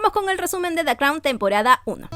Vamos con el resumen de The Crown temporada 1.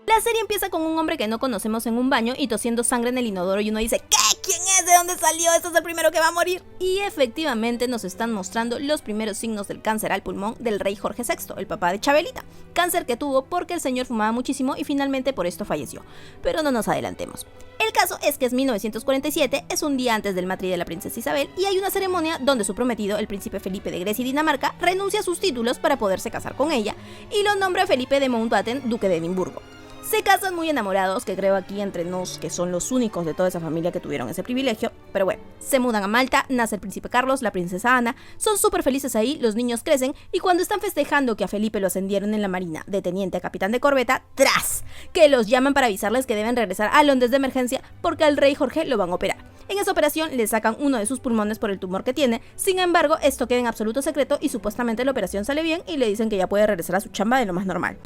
La serie empieza con un hombre que no conocemos en un baño y tosiendo sangre en el inodoro y uno dice ¿qué? ¿Quién es? ¿De dónde salió? Este es el primero que va a morir. Y efectivamente nos están mostrando los primeros signos del cáncer al pulmón del rey Jorge VI, el papá de Chabelita. Cáncer que tuvo porque el señor fumaba muchísimo y finalmente por esto falleció. Pero no nos adelantemos. El caso es que es 1947, es un día antes del matri de la princesa Isabel y hay una ceremonia donde su prometido, el príncipe Felipe de Grecia y Dinamarca, renuncia a sus títulos para poderse casar con ella y lo nombra Felipe de Mountbatten, duque de Edimburgo. Se casan muy enamorados, que creo aquí entre nos que son los únicos de toda esa familia que tuvieron ese privilegio, pero bueno, se mudan a Malta, nace el príncipe Carlos, la princesa Ana, son súper felices ahí, los niños crecen y cuando están festejando que a Felipe lo ascendieron en la marina de teniente a capitán de corbeta, ¡tras! Que los llaman para avisarles que deben regresar a Londres de emergencia porque al rey Jorge lo van a operar. En esa operación le sacan uno de sus pulmones por el tumor que tiene, sin embargo esto queda en absoluto secreto y supuestamente la operación sale bien y le dicen que ya puede regresar a su chamba de lo más normal.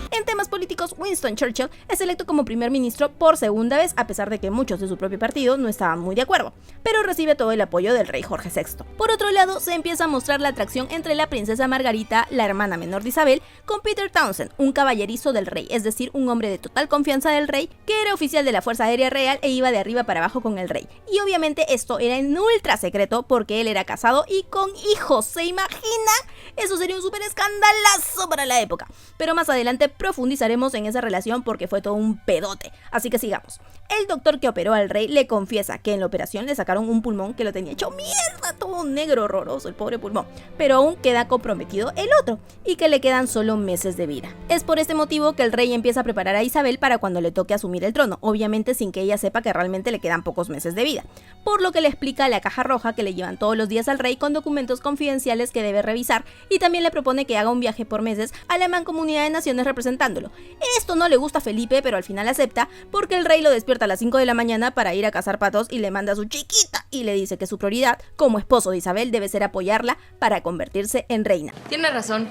En temas políticos, Winston Churchill es electo como primer ministro por segunda vez, a pesar de que muchos de su propio partido no estaban muy de acuerdo, pero recibe todo el apoyo del rey Jorge VI. Por otro lado, se empieza a mostrar la atracción entre la princesa Margarita, la hermana menor de Isabel, con Peter Townsend, un caballerizo del rey, es decir, un hombre de total confianza del rey, que era oficial de la Fuerza Aérea Real e iba de arriba para abajo con el rey. Y obviamente esto era en ultra secreto porque él era casado y con hijos, ¿se imagina? Eso sería un súper escandalazo para la época. Pero más adelante profundizaremos en esa relación porque fue todo un pedote. Así que sigamos. El doctor que operó al rey le confiesa que en la operación le sacaron un pulmón que lo tenía hecho mierda, todo negro horroroso, el pobre pulmón. Pero aún queda comprometido el otro y que le quedan solo meses de vida. Es por este motivo que el rey empieza a preparar a Isabel para cuando le toque asumir el trono, obviamente sin que ella sepa que realmente le quedan pocos meses de vida. Por lo que le explica la caja roja que le llevan todos los días al rey con documentos confidenciales que debe revisar y también le propone que haga un viaje por meses a la Mancomunidad de Naciones representándolo. Esto no le gusta a Felipe, pero al final acepta porque el rey lo despierta a las 5 de la mañana para ir a cazar patos y le manda a su chiquita y le dice que su prioridad como esposo de Isabel debe ser apoyarla para convertirse en reina. Tiene razón.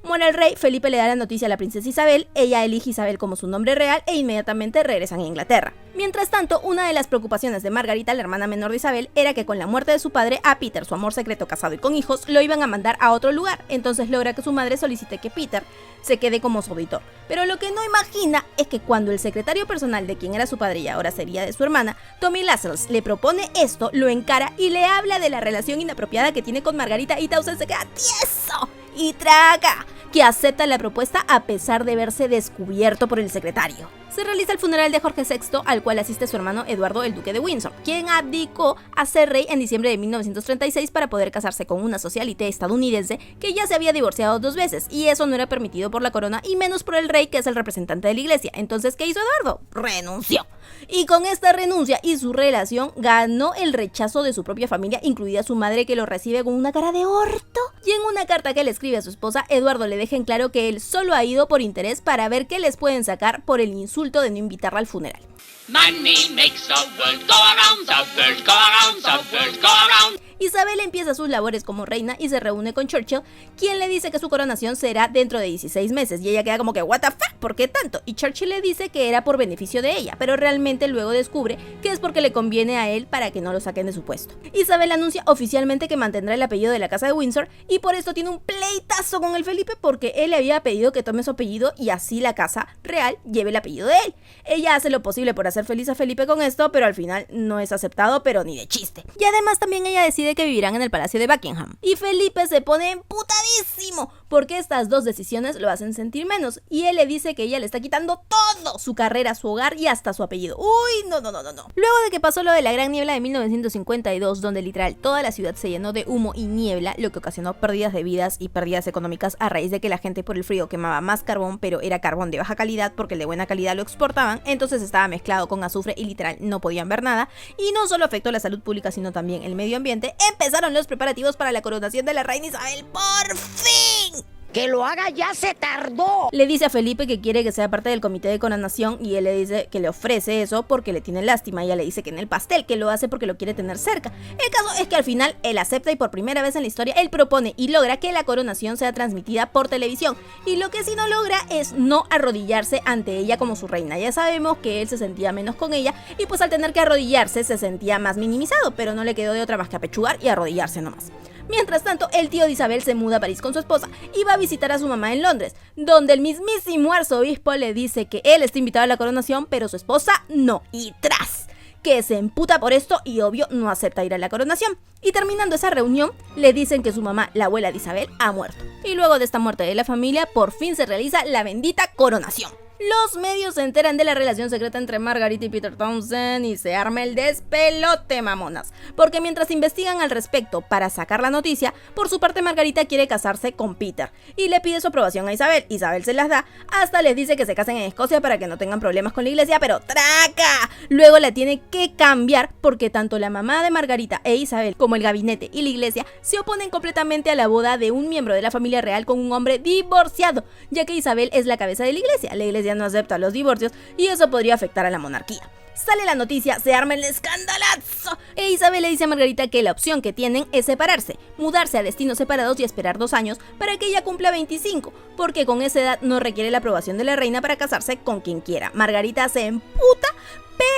Muere el rey, Felipe le da la noticia a la princesa Isabel, ella elige Isabel como su nombre real e inmediatamente regresan a Inglaterra. Mientras tanto, una de las preocupaciones de Margarita, la hermana menor de Isabel, era que con la muerte de su padre, a Peter, su amor secreto casado y con hijos, lo iban a mandar a otro lugar, entonces logra que su madre solicite que Peter se quede como su auditor. Pero lo que no imagina es que cuando el secretario personal de quien era su padre y ahora sería de su hermana, Tommy Lascelles, le propone esto, lo encara y le habla de la relación inapropiada que tiene con Margarita y Townsend se queda tieso y traga, que acepta la propuesta a pesar de verse descubierto por el secretario. Se realiza el funeral de Jorge VI, al cual asiste su hermano Eduardo, el duque de Windsor, quien abdicó a ser rey en diciembre de 1936 para poder casarse con una socialité estadounidense que ya se había divorciado 2 veces, y eso no era permitido por la corona y menos por el rey, que es el representante de la iglesia. Entonces, ¿qué hizo Eduardo? Renunció. Y con esta renuncia y su relación ganó el rechazo de su propia familia, incluida su madre, que lo recibe con una cara de orto. Y en una carta que le escribe a su esposa, Eduardo le deja en claro que él solo ha ido por interés para ver qué les pueden sacar por el insulto de no invitarla al funeral. Money makes the world go around, the world go around, the world go around. Isabel empieza sus labores como reina y se reúne con Churchill, quien le dice que su coronación será dentro de 16 meses, y ella queda como que what the fuck, ¿por qué tanto? Y Churchill le dice que era por beneficio de ella, pero realmente luego descubre que es porque le conviene a él para que no lo saquen de su puesto. Isabel anuncia oficialmente que mantendrá el apellido de la casa de Windsor y por esto tiene un pleitazo con el Felipe porque él le había pedido que tome su apellido y así la casa real lleve el apellido de él. Ella hace lo posible por hacer feliz a Felipe con esto, pero al final no es aceptado, pero ni de chiste. Y además también ella decide que vivirán en el Palacio de Buckingham. Y Felipe se pone emputadísimo porque estas dos decisiones lo hacen sentir menos y él le dice que ella le está quitando todo, su carrera, su hogar y hasta su apellido. Uy, no. Luego de que pasó lo de la Gran Niebla de 1952, donde literal toda la ciudad se llenó de humo y niebla, lo que ocasionó pérdidas de vidas y pérdidas económicas a raíz de que la gente por el frío quemaba más carbón, pero era carbón de baja calidad porque el de buena calidad lo exportaban, entonces estaba mezclado con azufre y literal no podían ver nada, y no solo afectó la salud pública sino también el medio ambiente, empezaron los preparativos para la coronación de la reina Isabel, ¡por fin! Que lo haga ya se tardó. Le dice a Felipe que quiere que sea parte del comité de coronación y él le dice que le ofrece eso porque le tiene lástima. Ella le dice que en el pastel, que lo hace porque lo quiere tener cerca. El caso es que al final él acepta y por primera vez en la historia él propone y logra que la coronación sea transmitida por televisión. Y lo que sí no logra es no arrodillarse ante ella como su reina. Ya sabemos que él se sentía menos con ella y pues al tener que arrodillarse se sentía más minimizado, pero no le quedó de otra más que apechugar y arrodillarse nomás. Mientras tanto, el tío de Isabel se muda a París con su esposa y va a visitar a su mamá en Londres, donde el mismísimo arzobispo le dice que él está invitado a la coronación, pero su esposa no. Y tras, que se emputa por esto y obvio no acepta ir a la coronación. Y terminando esa reunión, le dicen que su mamá, la abuela de Isabel, ha muerto. Y luego de esta muerte de la familia, por fin se realiza la bendita coronación. Los medios se enteran de la relación secreta entre Margarita y Peter Townsend y se arma el despelote, mamonas. Porque mientras investigan al respecto para sacar la noticia, por su parte Margarita quiere casarse con Peter y le pide su aprobación a Isabel. Isabel se las da, hasta les dice que se casen en Escocia para que no tengan problemas con la iglesia, pero ¡traca! Luego la tiene que cambiar porque tanto la mamá de Margarita e Isabel como el gabinete y la iglesia se oponen completamente a la boda de un miembro de la familia real con un hombre divorciado, ya que Isabel es la cabeza de la iglesia no acepta los divorcios y eso podría afectar a la monarquía. Sale la noticia, se arma el escandalazo e Isabel le dice a Margarita que la opción que tienen es separarse, mudarse a destinos separados y esperar 2 años para que ella cumpla 25, porque con esa edad no requiere la aprobación de la reina para casarse con quien quiera. Margarita se emputa,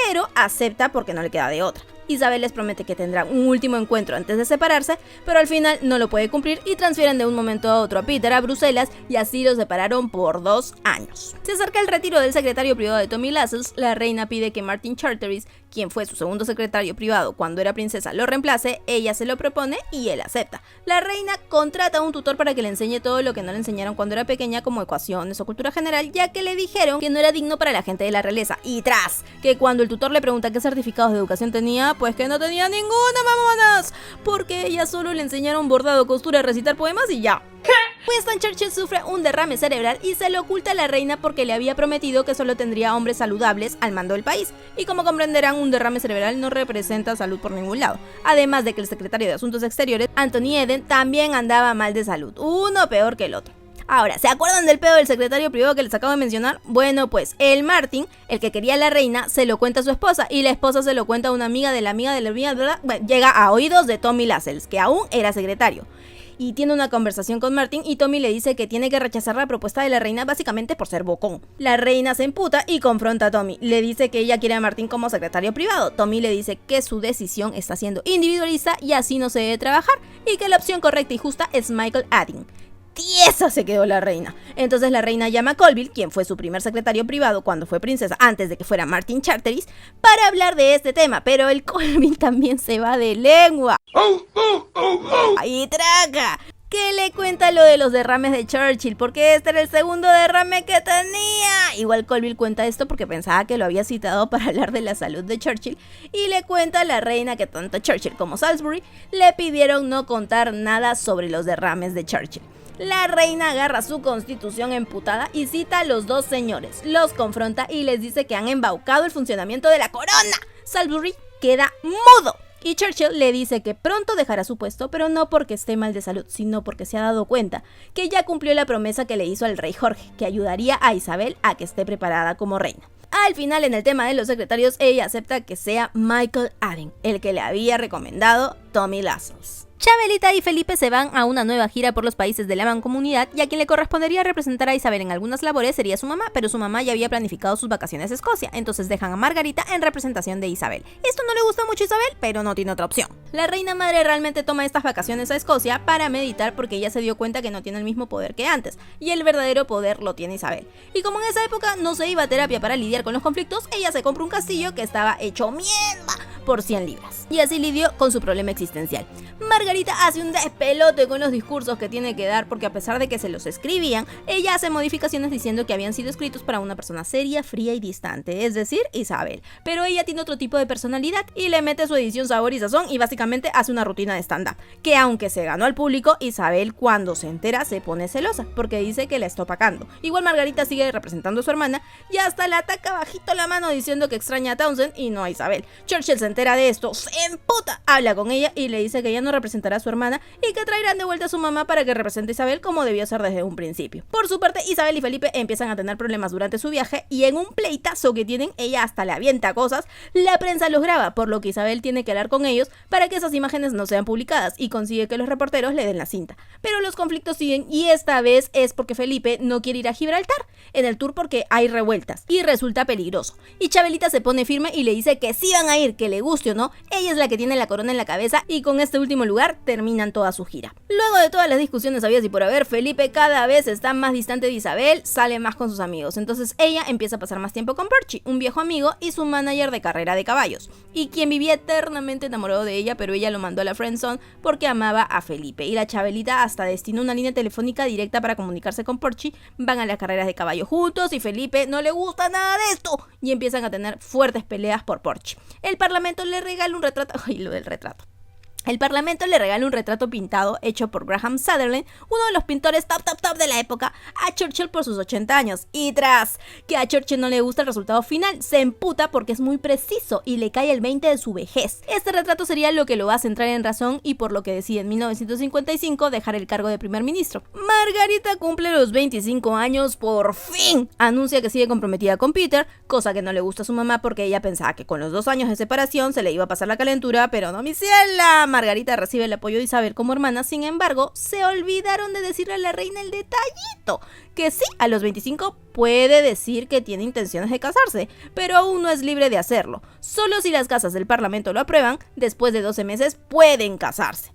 pero acepta porque no le queda de otra. Isabel les promete que tendrán un último encuentro antes de separarse, pero al final no lo puede cumplir y transfieren de un momento a otro a Peter a Bruselas y así los separaron por 2 años. Se acerca el retiro del secretario privado de Tommy Lascelles, la reina pide que Martin Charteris, quien fue su segundo secretario privado cuando era princesa, lo reemplace, ella se lo propone y él acepta. La reina contrata a un tutor para que le enseñe todo lo que no le enseñaron cuando era pequeña como ecuaciones o cultura general, ya que le dijeron que no era digno para la gente de la realeza. Y tras, que cuando el tutor le pregunta qué certificados de educación tenía, pues que no tenía ninguna, mamonas, porque ella solo le enseñaron bordado, costura, recitar poemas y ya. Winston Churchill sufre un derrame cerebral y se lo oculta a la reina porque le había prometido que solo tendría hombres saludables al mando del país. Y como comprenderán, un derrame cerebral no representa salud por ningún lado. Además de que el secretario de Asuntos Exteriores, Anthony Eden, también andaba mal de salud, uno peor que el otro. Ahora, ¿se acuerdan del pedo del secretario privado que les acabo de mencionar? Bueno, pues el Martin, el que quería a la reina, se lo cuenta a su esposa y la esposa se lo cuenta a una amiga de la amiga de la amiga, ¿verdad? Bueno, llega a oídos de Tommy Lascelles, que aún era secretario. Y tiene una conversación con Martin y Tommy le dice que tiene que rechazar la propuesta de la reina básicamente por ser bocón. La reina se emputa y confronta a Tommy. Le dice que ella quiere a Martin como secretario privado. Tommy le dice que su decisión está siendo individualista y así no se debe trabajar y que la opción correcta y justa es Michael Adding. Tiesa se quedó la reina. Entonces la reina llama a Colville, quien fue su primer secretario privado cuando fue princesa antes de que fuera Martin Charteris, para hablar de este tema, pero el Colville también se va de lengua. ¡Ahí traca! Que le cuenta lo de los derrames de Churchill, porque este era el segundo derrame que tenía. Igual Colville cuenta esto porque pensaba que lo había citado para hablar de la salud de Churchill, y le cuenta a la reina que tanto Churchill como Salisbury le pidieron no contar nada sobre los derrames de Churchill. La reina agarra su constitución emputada y cita a los dos señores, los confronta y les dice que han embaucado el funcionamiento de la corona. Salisbury queda mudo y Churchill le dice que pronto dejará su puesto, pero no porque esté mal de salud, sino porque se ha dado cuenta que ya cumplió la promesa que le hizo al rey Jorge, que ayudaría a Isabel a que esté preparada como reina. Al final, en el tema de los secretarios, ella acepta que sea Michael Adding, el que le había recomendado Tommy Lascelles. Chabelita y Felipe se van a una nueva gira por los países de la mancomunidad y a quien le correspondería representar a Isabel en algunas labores sería su mamá, pero su mamá ya había planificado sus vacaciones a Escocia, entonces dejan a Margarita en representación de Isabel. Esto no le gusta mucho a Isabel, pero no tiene otra opción. La reina madre realmente toma estas vacaciones a Escocia para meditar porque ella se dio cuenta que no tiene el mismo poder que antes, y el verdadero poder lo tiene Isabel. Y como en esa época no se iba a terapia para lidiar con los conflictos, ella se compra un castillo que estaba hecho mierda por 100 libras. Y así lidió con su problema existencial. Margarita hace un despelote con los discursos que tiene que dar porque a pesar de que se los escribían, ella hace modificaciones diciendo que habían sido escritos para una persona seria, fría y distante, es decir, Isabel. Pero ella tiene otro tipo de personalidad y le mete su edición sabor y sazón y básicamente hace una rutina de stand-up, que aunque se ganó al público, Isabel cuando se entera se pone celosa porque dice que la está opacando. Igual Margarita sigue representando a su hermana y hasta le ataca bajito la mano diciendo que extraña a Townsend y no a Isabel. Churchill se entera entera de esto, se emputa, habla con ella y le dice que ya no representará a su hermana y que traerán de vuelta a su mamá para que represente a Isabel como debió ser desde un principio. Por su parte, Isabel y Felipe empiezan a tener problemas durante su viaje y en un pleitazo que tienen, ella hasta le avienta cosas, la prensa los graba, por lo que Isabel tiene que hablar con ellos para que esas imágenes no sean publicadas y consigue que los reporteros le den la cinta. Pero los conflictos siguen y esta vez es porque Felipe no quiere ir a Gibraltar en el tour porque hay revueltas y resulta peligroso. Y Chabelita se pone firme y le dice que sí van a ir, que le guste o no, ella es la que tiene la corona en la cabeza y con este último lugar terminan toda su gira. Luego de todas las discusiones habidas y por haber, Felipe cada vez está más distante de Isabel, sale más con sus amigos, entonces ella empieza a pasar más tiempo con Porchi, un viejo amigo y su manager de carrera de caballos, y quien vivía eternamente enamorado de ella, pero ella lo mandó a la friendzone porque amaba a Felipe, y la Chabelita hasta destinó una línea telefónica directa para comunicarse con Porchi. Van a las carreras de caballo juntos y Felipe no le gusta nada de esto y empiezan a tener fuertes peleas por Porchi. El parlamento le regala un retrato, ay, lo del retrato. El Parlamento le regala un retrato pintado hecho por Graham Sutherland, uno de los pintores top de la época, a Churchill por sus 80 años. Y tras que a Churchill no le gusta el resultado final, se emputa porque es muy preciso y le cae el 20 de su vejez. Este retrato sería lo que lo va a centrar en razón y por lo que decide en 1955 dejar el cargo de primer ministro. Margarita cumple los 25 años por fin. Anuncia que sigue comprometida con Peter, cosa que no le gusta a su mamá porque ella pensaba que con los 2 años de separación se le iba a pasar la calentura, pero no, mi ciela. Margarita recibe el apoyo de Isabel como hermana, sin embargo, se olvidaron de decirle a la reina el detallito, que sí, a los 25 puede decir que tiene intenciones de casarse, pero aún no es libre de hacerlo. Solo si las casas del Parlamento lo aprueban, después de 12 meses pueden casarse.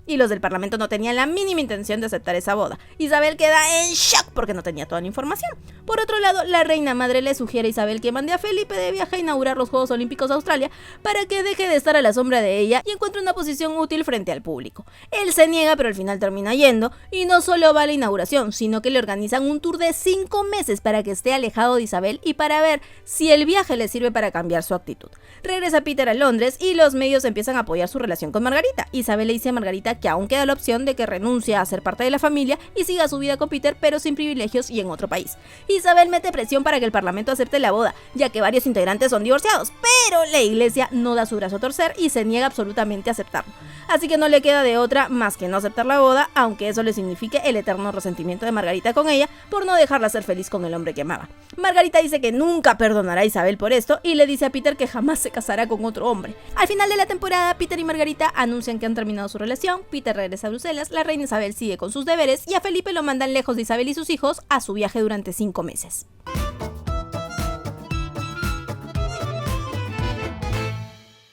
Y los del Parlamento no tenían la mínima intención de aceptar esa boda. Isabel queda en shock porque no tenía toda la información. Por otro lado, la reina madre le sugiere a Isabel que mande a Felipe de viaje a inaugurar los Juegos Olímpicos de Australia para que deje de estar a la sombra de ella y encuentre una posición útil frente al público. Él se niega, pero al final termina yendo, y no solo va a la inauguración, sino que le organizan un tour de 5 meses para que esté alejado de Isabel y para ver si el viaje le sirve para cambiar su actitud. Regresa Peter a Londres y los medios empiezan a apoyar su relación con Margarita. Isabel le dice a Margarita que aún queda la opción de que renuncie a ser parte de la familia y siga su vida con Peter, pero sin privilegios y en otro país. Isabel mete presión para que el Parlamento acepte la boda, ya que varios integrantes son divorciados, pero la iglesia no da su brazo a torcer y se niega absolutamente a aceptarlo. Así que no le queda de otra más que no aceptar la boda, aunque eso le signifique el eterno resentimiento de Margarita con ella por no dejarla ser feliz con el hombre que amaba. Margarita dice que nunca perdonará a Isabel por esto y le dice a Peter que jamás se casará con otro hombre. Al final de la temporada, Peter y Margarita anuncian que han terminado su relación, Peter regresa a Bruselas, la reina Isabel sigue con sus deberes y a Felipe lo mandan lejos de Isabel y sus hijos a su viaje durante 5 meses.